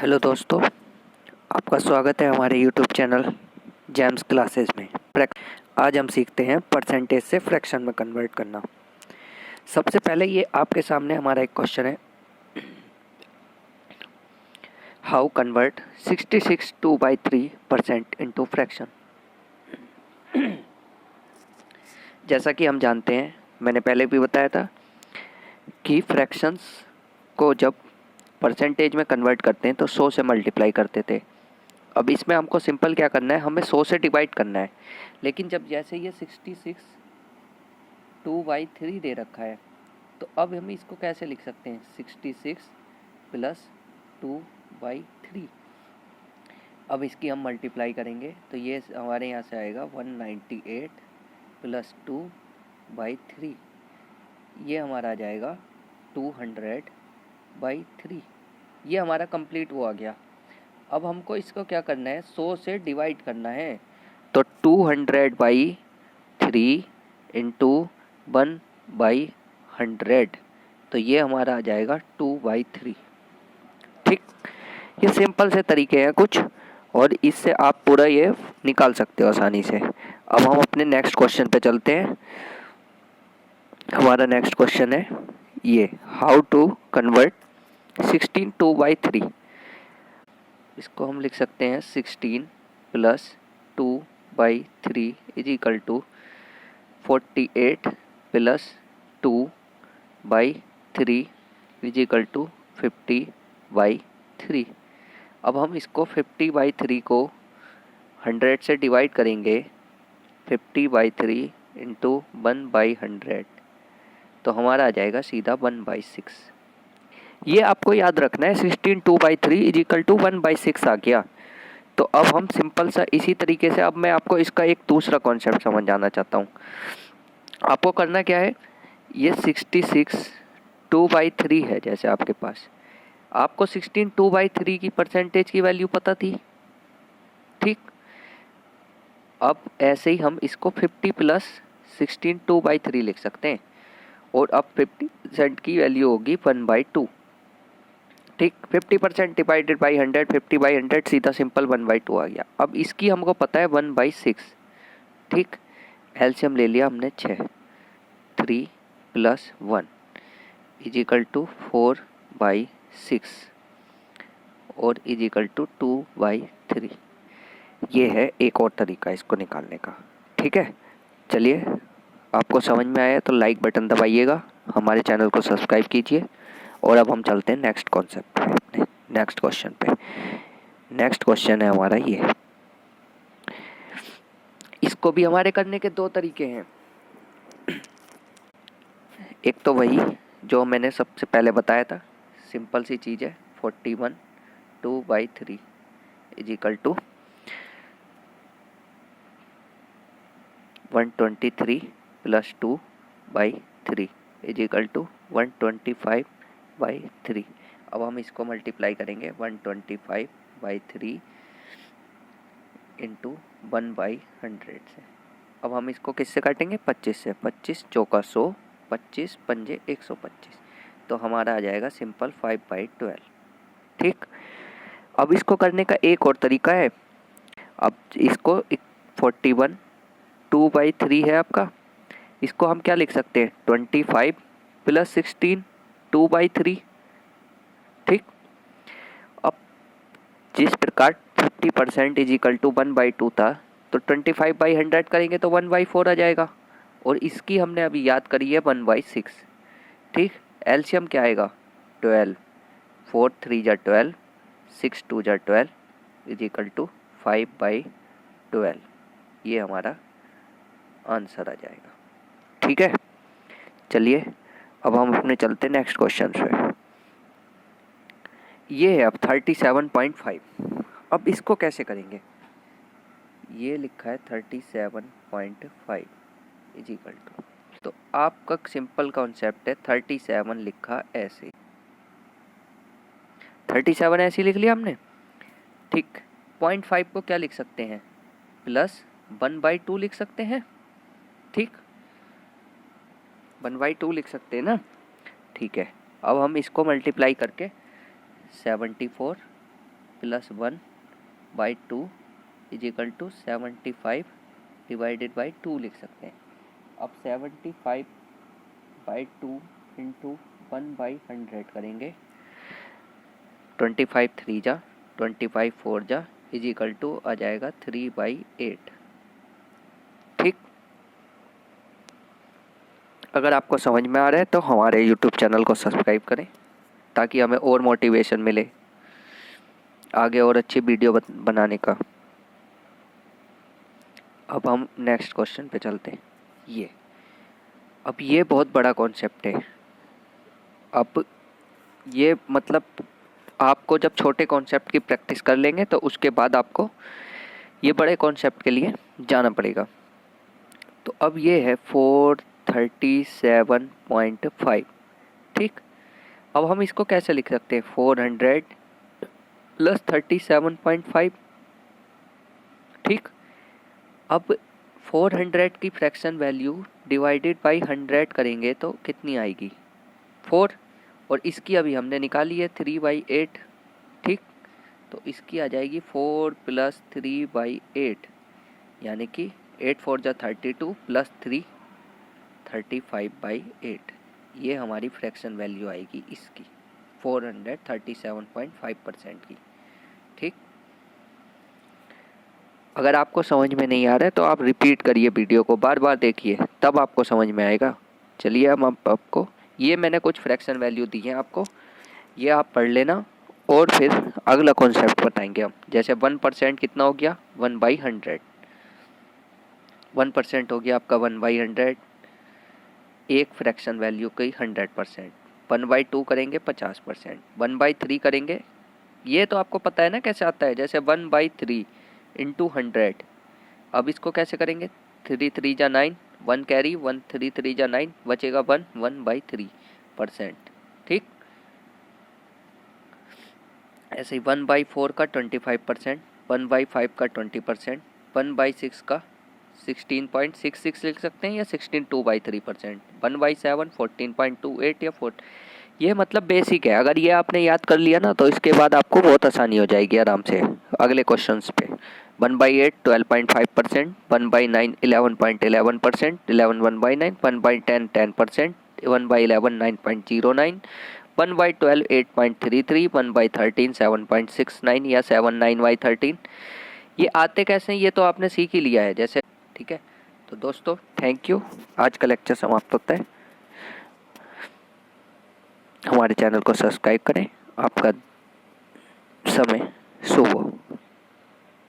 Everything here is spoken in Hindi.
हेलो दोस्तों, आपका स्वागत है हमारे यूट्यूब चैनल जेम्स क्लासेस में। आज हम सीखते हैं परसेंटेज से फ्रैक्शन में कन्वर्ट करना। सबसे पहले ये आपके सामने हमारा एक क्वेश्चन है, हाउ कन्वर्ट 66 2/3% इनटू फ्रैक्शन। जैसा कि हम जानते हैं, मैंने पहले भी बताया था कि फ्रैक्शंस को जब परसेंटेज में कन्वर्ट करते हैं तो 100 से मल्टीप्लाई करते थे। अब इसमें हमको सिंपल क्या करना है, हमें 100 से डिवाइड करना है। लेकिन जब जैसे ये 66 2/3 दे रखा है, तो अब हम इसको कैसे लिख सकते हैं, 66 प्लस 2/3। अब इसकी हम मल्टीप्लाई करेंगे तो ये हमारे यहाँ से आएगा 198 प्लस 2/3, ये हमारा आ जाएगा 200/3। ये हमारा कंप्लीट वो आ गया। अब हमको इसको क्या करना है, 100 से डिवाइड करना है। तो 200/3 इंटू 1/100, तो ये हमारा आ जाएगा 2/3। ठीक, ये सिंपल से तरीके हैं कुछ, और इससे आप पूरा ये निकाल सकते हो आसानी से। अब हम अपने नेक्स्ट क्वेश्चन पे चलते हैं। हमारा नेक्स्ट क्वेश्चन है ये, हाउ टू कन्वर्ट 16 2/3। इसको हम लिख सकते हैं 16 plus 2/3 is equal to 48 plus 2/3 is equal to 50/3। अब हम इसको 50/3 को 100 से डिवाइड करेंगे, 50/3 इंटू 1/100, तो हमारा आ जाएगा सीधा 1/6। ये आपको याद रखना है, 16 2/3 इज इक्वल टू 1/6 आ गया। तो अब हम सिंपल सा इसी तरीके से, अब मैं आपको इसका एक दूसरा कॉन्सेप्ट समझाना चाहता हूँ। आपको करना क्या है, ये 66 2/3 है, जैसे आपके पास, आपको 16 2/3 की परसेंटेज की वैल्यू पता थी। ठीक, अब ऐसे ही हम इसको 50 प्लस 16 2/3 लिख सकते हैं, और अब 50% की वैल्यू होगी 1/2। ठीक, 50% डिवाइडेड बाई 100, 50/100 सीधा सिंपल 1/2 आ गया। अब इसकी हमको पता है 1/6। ठीक, एलसीएम ले लिया हमने 6, 3 प्लस 1 इज इक्वल टू 4/6 और इज इक्वल टू 2/3। ये है एक और तरीका इसको निकालने का। ठीक है, चलिए, आपको समझ में आया तो लाइक बटन दबाइएगा, हमारे चैनल को सब्सक्राइब कीजिए। और अब हम चलते हैं नेक्स्ट कॉन्सेप्ट पे, नेक्स्ट क्वेश्चन पे। नेक्स्ट क्वेश्चन है हमारा ये, इसको भी हमारे करने के दो तरीके हैं। एक तो वही जो मैंने सबसे पहले बताया था, सिंपल सी चीज़ है, 41 2/3 is equal to 123 plus 2/3 is equal to 125/3। अब हम इसको मल्टीप्लाई करेंगे 125/3 इंटू 1/100 से। अब हम इसको किससे काटेंगे, 25 से। 25 चौका 100, 25 पंजे 125, तो हमारा आ जाएगा सिंपल 5/12। ठीक, अब इसको करने का एक और तरीका है। अब इसको 41 2/3 है आपका, इसको हम क्या लिख सकते हैं, 25 प्लस 16 2/3। ठीक, अब जिस प्रकार 50% इज इक्वल टू 1/2 था, तो 25/100 करेंगे तो 1/4 आ जाएगा, और इसकी हमने अभी याद करी है 1/6। ठीक, एलसीएम क्या आएगा, 12, 4 3 जा 12, 6 2 जा 12 इज इक्वल टू 5/12। ये हमारा आंसर आ जाएगा। ठीक है, चलिए अब हम अपने चलते नेक्स्ट क्वेश्चन पे। ये है अब 37.5। अब इसको कैसे करेंगे, ये लिखा है 37.5 इज इक्वल टू, तो आपका सिंपल कॉन्सेप्ट है, 37 लिखा ऐसे, 37 ऐसे लिख लिया हमने। ठीक, 0.5 को क्या लिख सकते हैं, प्लस 1/2 लिख सकते हैं। ठीक, 1/2 लिख सकते हैं ना। ठीक है, अब हम इसको मल्टीप्लाई करके 74 plus 1/2 is equal to 75 divided by 2 लिख सकते हैं। अब 75/2 इंटू 1/100 करेंगे। 25 3 जा 25 4 जा इज इक्वल टू आ जाएगा 3/8। ठीक, अगर आपको समझ में आ रहा है तो हमारे YouTube चैनल को सब्सक्राइब करें ताकि हमें और मोटिवेशन मिले आगे और अच्छी वीडियो बनाने का। अब हम नेक्स्ट क्वेश्चन पे चलते हैं। अब ये बहुत बड़ा कॉन्सेप्ट है। अब ये मतलब आपको जब छोटे कॉन्सेप्ट की प्रैक्टिस कर लेंगे तो उसके बाद आपको ये बड़े कॉन्सेप्ट के लिए जाना पड़ेगा। तो अब ये है 437.5। ठीक, अब हम इसको कैसे लिख सकते हैं? 400 प्लस 37.5। ठीक, अब 400 की फ्रैक्शन वैल्यू डिवाइडेड बाई 100 करेंगे तो कितनी आएगी? 4, और इसकी अभी हमने निकाली है 3/8। ठीक, तो इसकी आ जाएगी 4 प्लस 3/8, यानी कि 8 4 जा 32 प्लस 3 35/8। ये हमारी फ्रैक्शन वैल्यू आएगी इसकी 437.5% की। ठीक, अगर आपको समझ में नहीं आ रहा है तो आप रिपीट करिए, वीडियो को बार बार देखिए, तब आपको समझ में आएगा। चलिए हम आपको ये मैंने कुछ फ्रैक्शन वैल्यू दी है आपको, ये आप पढ़ लेना और फिर अगला कॉन्सेप्ट बताएंगे हम। जैसे 1% कितना हो गया? 1/100। 1% हो गया आपका 1/100, एक फ्रैक्शन वैल्यू की 100%। 1/2 करेंगे 50%। 1/3 करेंगे, ये तो आपको पता है ना कैसे आता है, जैसे 1/3 इंटू 100। अब इसको कैसे करेंगे? 3 3 जा 9, 1 कैरी, 1 3 3 जा 9, बचेगा 1/3%। ठीक, ऐसे ही 1/4 का 25%, 1/5 का 20%, 1/6 का 16.66 लिख सकते हैं या 16/2/3%, 1/7 14.28 या 4। ये मतलब बेसिक है। अगर ये आपने याद कर लिया ना तो इसके बाद आपको बहुत आसानी हो जाएगी आराम से अगले क्वेश्चंस पे। 1/8 12.5%, 1/9 11.11%, 11 1/9, 1/10 10%, 1/11 9.09, 1/12 8.33, 1/13 7.69 या 7 9/13। ये आते कैसे हैं ये तो आपने सीख ही लिया है जैसे। ठीक है, तो दोस्तों थैंक यू, आज का लेक्चर समाप्त होता है। हमारे चैनल को सब्सक्राइब करें। आपका समय शुभ हो।